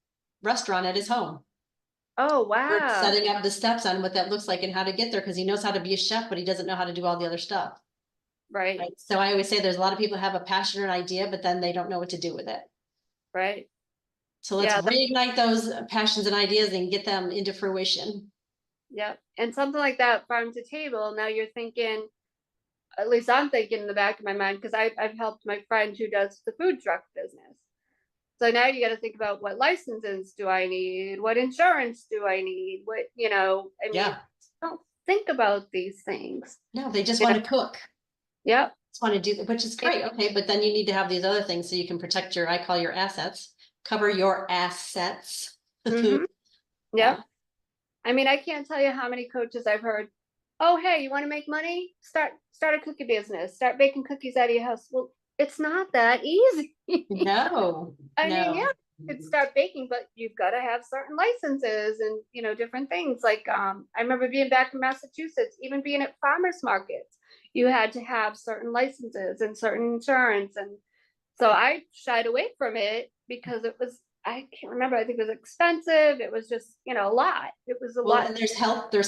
restaurant at his home. Oh, We're wow. setting up the steps on what that looks like and how to get there, because he knows how to be a chef, but he doesn't know how to do all the other stuff. Right, Right. So I always say there's a lot of people who have a passion or an idea, but then they don't know what to do with it. right. So let's Yeah, reignite those passions and ideas and get them into fruition. yep. And something like that, farm to table. Now you're thinking, at least I'm thinking in the back of my mind, because I've helped my friend who does the food truck business. So now you got to think about, what licenses do I need? What insurance do I need? I mean, Yeah. don't think about these things. No, they just You know? want to cook. Yep. Just want to do, which is great. Okay, but then you need to have these other things so you can protect I call your assets, cover your assets. Mm-hmm. Yeah. Yep. I mean, I can't tell you how many coaches I've heard, oh, hey, you want to make money? Start a cookie business. Start baking cookies out of your house. Well, it's not that easy. No, I mean, yeah, no. you could start baking, but you've got to have certain licenses and, different things. Like, I remember being back in Massachusetts, even being at farmers markets, you had to have certain licenses and certain insurance. And so I shied away from it because I can't remember. I think it was expensive. It was just, a lot. It was a Well, lot. and there's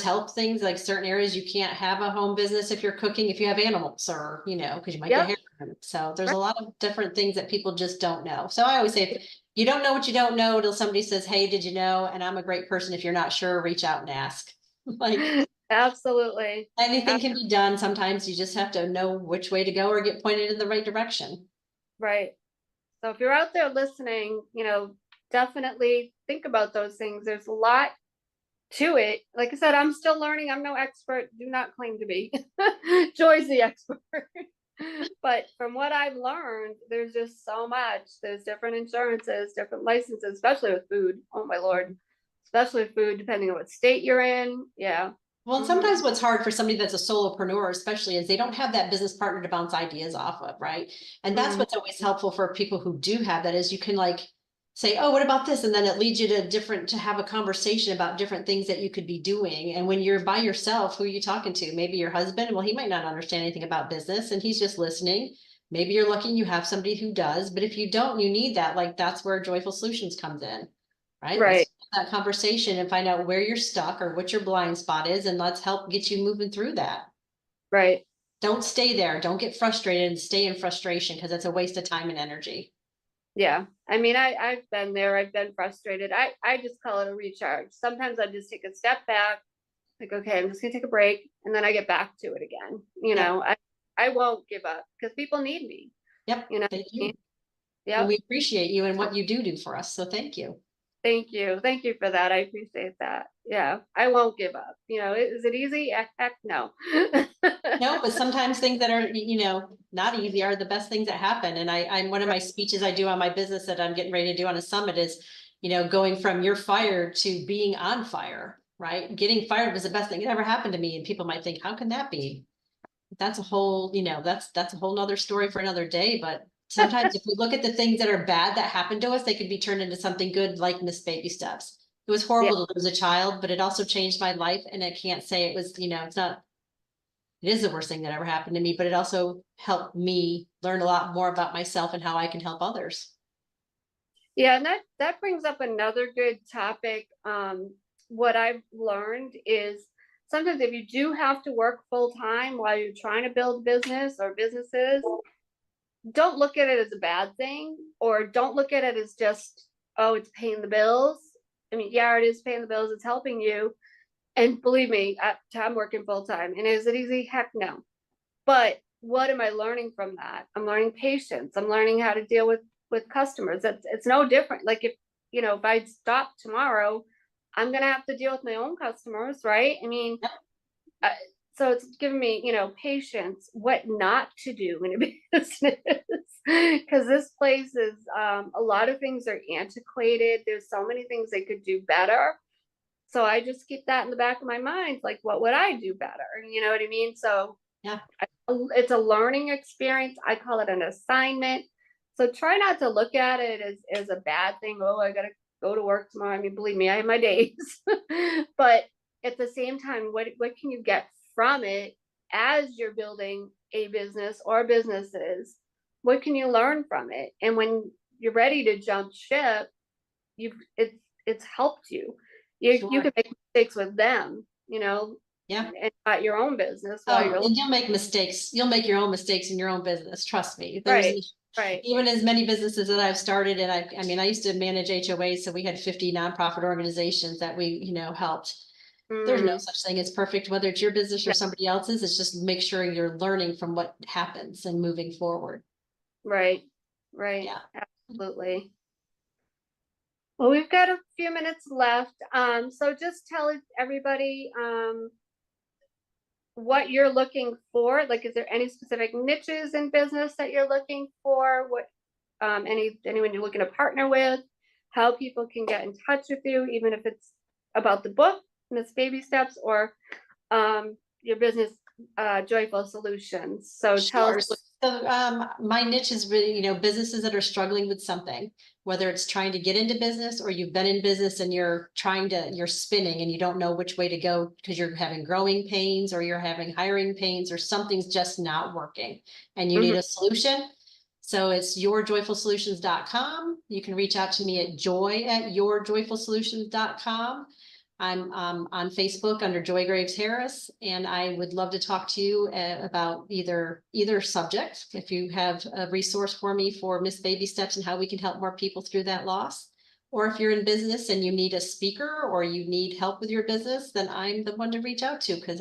health things, like certain areas you can't have a home business if you're cooking, if you have animals, or, because you might get Yep. hair. So there's Right. a lot of different things that people just don't know. So I always say, if you don't know what you don't know till somebody says, hey, did you know? And I'm a great person. If you're not sure, reach out and ask. Like, Absolutely. Anything can be done. Sometimes you just have to know which way to go or get pointed in the right direction. Right. So if you're out there listening, definitely think about those things. There's a lot to it. Like I said, I'm still learning. I'm no expert. Do not claim to be. Joy's the expert. But from what I've learned, there's just so much. There's different insurances, different licenses, especially with food. Oh my Lord. Especially with food, depending on what state you're in. Yeah. Well, and sometimes what's hard for somebody that's a solopreneur, especially, is they don't have that business partner to bounce ideas off of, right? And that's Mhm. what's always helpful for people who do have that, is you can like say, oh, what about this? And then it leads you to have a conversation about different things that you could be doing. And when you're by yourself, who are you talking to? Maybe your husband. Well, he might not understand anything about business and he's just listening. Maybe you're lucky you have somebody who does, but if you don't, you need that. Like, that's where Joyful Solutions comes in, right? Right. Let's have that conversation and find out where you're stuck or what your blind spot is, and let's help get you moving through that. Right. Don't stay there. Don't get frustrated and stay in frustration, because it's a waste of time and energy. Yeah. I mean, I've been there. I've been frustrated. I just call it a recharge. Sometimes I just take a step back, like, okay, I'm just gonna take a break, and then I get back to it again. Yep. I won't give up because people need me. Yep. You know Thank what I you. mean? And Yep. we appreciate you and what you do for us. So thank you. Thank you. Thank you for that. I appreciate that. Yeah. I won't give up. Is it easy? Heck no. No, but sometimes things that are, not easy are the best things that happen. And I'm one of my speeches I do on my business that I'm getting ready to do on a summit is, going from you're fired to being on fire, right? Getting fired was the best thing that ever happened to me. And people might think, how can that be? That's a whole, that's a whole nother story for another day. But sometimes if we look at the things that are bad that happened to us, they could be turned into something good, like Miss Baby Steps. It was Yeah. horrible to lose a child, but it also changed my life. And I can't say it was, it's not, it is the worst thing that ever happened to me, but it also helped me learn a lot more about myself and how I can help others. Yeah. And that brings up another good topic. What I've learned is sometimes if you do have to work full time while you're trying to build business or businesses, don't look at it as a bad thing, or don't look at it as just, oh, it's paying the bills. I mean, yeah, it is paying the bills. It's helping you. And believe me, I'm working full time. And is it easy? Heck no. But what am I learning from that? I'm learning patience. I'm learning how to deal with customers. It's no different. Like if I stop tomorrow, I'm gonna have to deal with my own customers, right? I mean, uh, so it's giving me, patience, what not to do in a business, because this place is a lot of things are antiquated. There's so many things they could do better. So I just keep that in the back of my mind, like, what would I do better? You know what I mean? So Yeah. it's a learning experience. I call it an assignment. So try not to look at it as a bad thing. Oh, I gotta go to work tomorrow. I mean, believe me, I have my days. But at the same time, what can you get from it as you're building a business or businesses? What can you learn from it? And when you're ready to jump ship, you've it's helped you. You Sure. can make mistakes with them, Yeah. and not your own business while Oh, you're and you'll make mistakes. You'll make your own mistakes in your own business. Trust me. right, right. Even as many businesses that I've started, and I mean, I used to manage HOAs, so we had 50 nonprofit organizations that we, helped. There's no Mm, such thing as perfect, whether it's your business or yeah, somebody else's. It's just make sure you're learning from what happens and moving forward. right, right. Yeah. Absolutely. Well, we've got a few minutes left. So just tell everybody what you're looking for. Like, is there any specific niches in business that you're looking for? What anyone you're looking to partner with? How people can get in touch with you, even if it's about the book, Miss Baby Steps, or your business, Joyful Solutions. So tell Sure. us. So my niche is really, businesses that are struggling with something, whether it's trying to get into business or you've been in business and you're spinning and you don't know which way to go because you're having growing pains or you're having hiring pains or something's just not working and you need Mhm. a solution. So it's yourjoyfulsolutions.com. You can reach out to me at joy@yourjoyfulsolutions.com. I'm on Facebook under Joy Graves Harris, and I would love to talk to you about either subject. If you have a resource for me for Miss Baby Steps and how we can help more people through that loss, Or if you're in business and you need a speaker or you need help with your business, then I'm the one to reach out to, because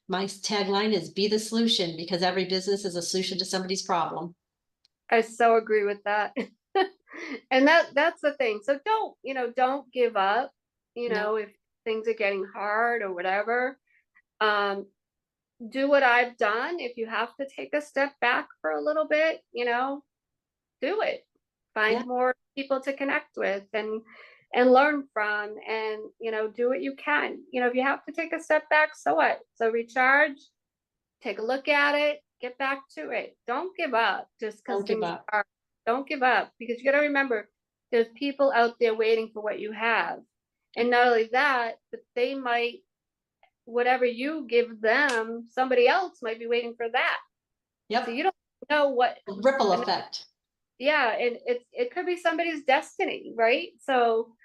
my tagline is be the solution, because every business is a solution to somebody's problem. I so agree with that. And that's the thing. So don't give up, No, if things are getting hard or whatever. Um, do what I've done. If you have to take a step back for a little bit, do it. yeah, Find more people to connect with and learn from, and do what you can. If you have to take a step back, so what? So recharge, take a look at it, get back to it. Don't give up just because don't give things up. are. Don't give up, because you got to remember there's people out there waiting for what you have. And not only that, but they might, whatever you give them, somebody else might be waiting for that. So Yep, you don't know what. ripple effect. Yeah, and it could be somebody's destiny, right? So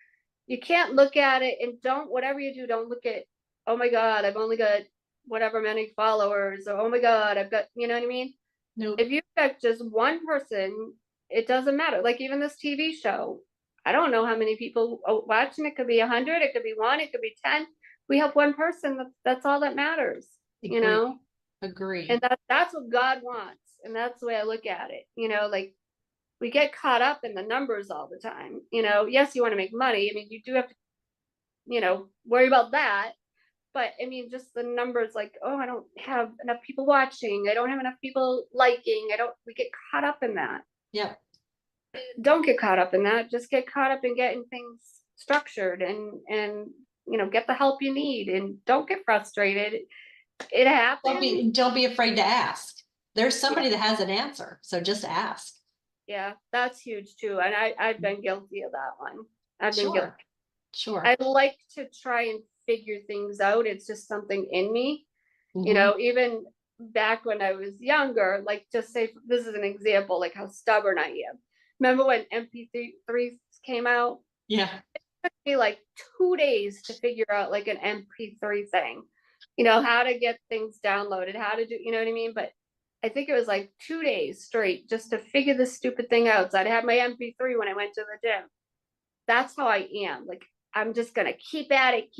you can't look at it, and don't, whatever you do, don't look at, oh my God, I've only got whatever many followers, or oh my God, I've got, you know what I mean? No, If you've got just one person, it doesn't matter. Like even this TV show, I don't know how many people watching. It could be 100, it could be one, it could be 10. We have one person. That's all that matters, agree, and agree. that's what God wants. And that's the way I look at it. Like we get caught up in the numbers all the time. Yes, you want to make money. I mean, you do have to, worry about that. But I mean, just the numbers, like, oh, I don't have enough people watching. I don't have enough people liking. We get caught up in that. Yep. Don't get caught up in that. Just get caught up in getting things structured, and get the help you need, and don't get frustrated. It happens. Don't be afraid to ask. There's Yeah. somebody that has an answer, so just ask. Yeah, that's huge too. And I've been guilty of that one. I've been guilty. Sure, sure. I like to try and figure things out. It's just something in me. Mhm. Even back when I was younger, like just say this is an example, like how stubborn I am. Remember when MP3s came out? Yeah, It took me like 2 days to figure out like an MP3 thing, how to get things downloaded, how to do, you know what I mean? But I think it was like 2 days straight just to figure this stupid thing out. So I'd have my MP3 when I went to the gym. That's how I am. Like I'm just gonna keep at it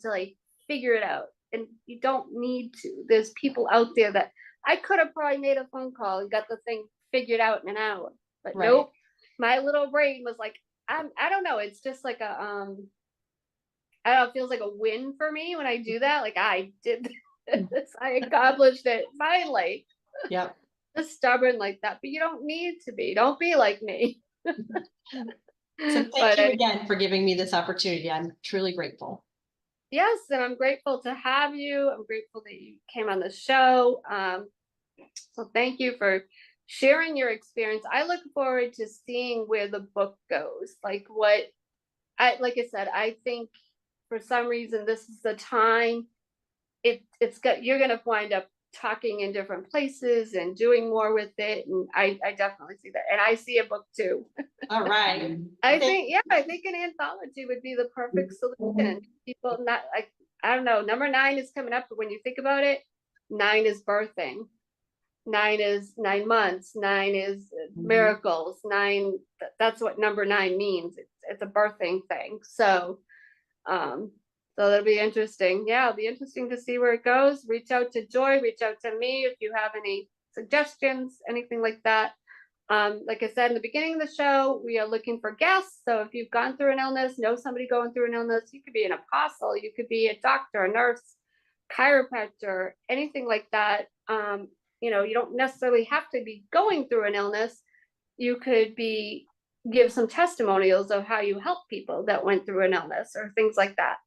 till I figure it out. And you don't need to. There's people out there that I could have probably made a phone call and got the thing figured out in an hour. But right. nope. My little brain was like, I don't know. It's just like I don't know, it feels like a win for me when I do that. Like I did this, I accomplished it finally. Yep. Just stubborn like that. But you don't need to be. Don't be like me. So thank But you again for giving me this opportunity. I'm truly grateful. yes, and I'm grateful to have you. I'm grateful that you came on the show. So thank you for sharing your experience. I look forward to seeing where the book goes. Like I said, I think for some reason this is the time you're gonna wind up talking in different places and doing more with it. And I definitely see that. And I see a book too. All right. I think an anthology would be the perfect solution. People not like, I don't know, number 9 is coming up, but when you think about it, 9 is birthing. 9 is 9 months. 9 is miracles. 9, that's what number 9 means. It's a birthing thing. Um, so that'll be interesting. Yeah, it'll be interesting to see where it goes. Reach out to Joy, reach out to me if you have any suggestions, anything like that. Like I said in the beginning of the show, we are looking for guests. So if you've gone through an illness, know somebody going through an illness, you could be an apostle, you could be a doctor, a nurse, chiropractor, anything like that. You don't necessarily have to be going through an illness. You could give some testimonials of how you help people that went through an illness or things like that.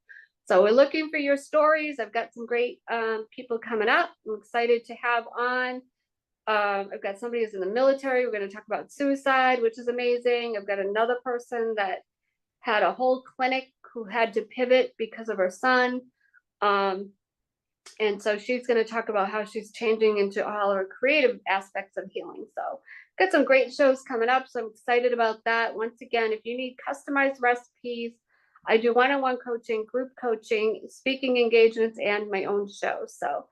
So we're looking for your stories. I've got some great people coming up. I'm excited to have on. I've got somebody who's in the military. We're going to talk about suicide, which is amazing. I've got another person that had a whole clinic who had to pivot because of her son. And so she's going to talk about how she's changing into all her creative aspects of healing. So got some great shows coming up. So I'm excited about that. Once again, if you need customized recipes, I do one-on-one coaching, group coaching, speaking engagements, and my own show. So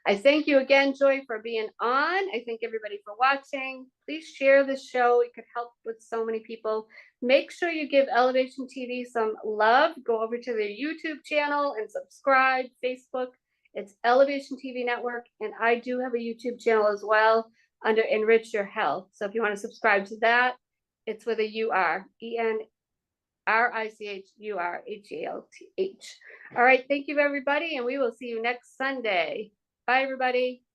I thank you again, Joy, for being on. I thank everybody for watching. Please share this show. It could help with so many people. Make sure you give Elevation TV some love. Go over to their YouTube channel and subscribe. Facebook, it's Elevation TV Network. And I do have a YouTube channel as well under Enrich Your Health. So if you want to subscribe to that, it's with a UR, ENRICHURHEALTH. All right. Thank you, everybody. And we will see you next Sunday. Bye, everybody.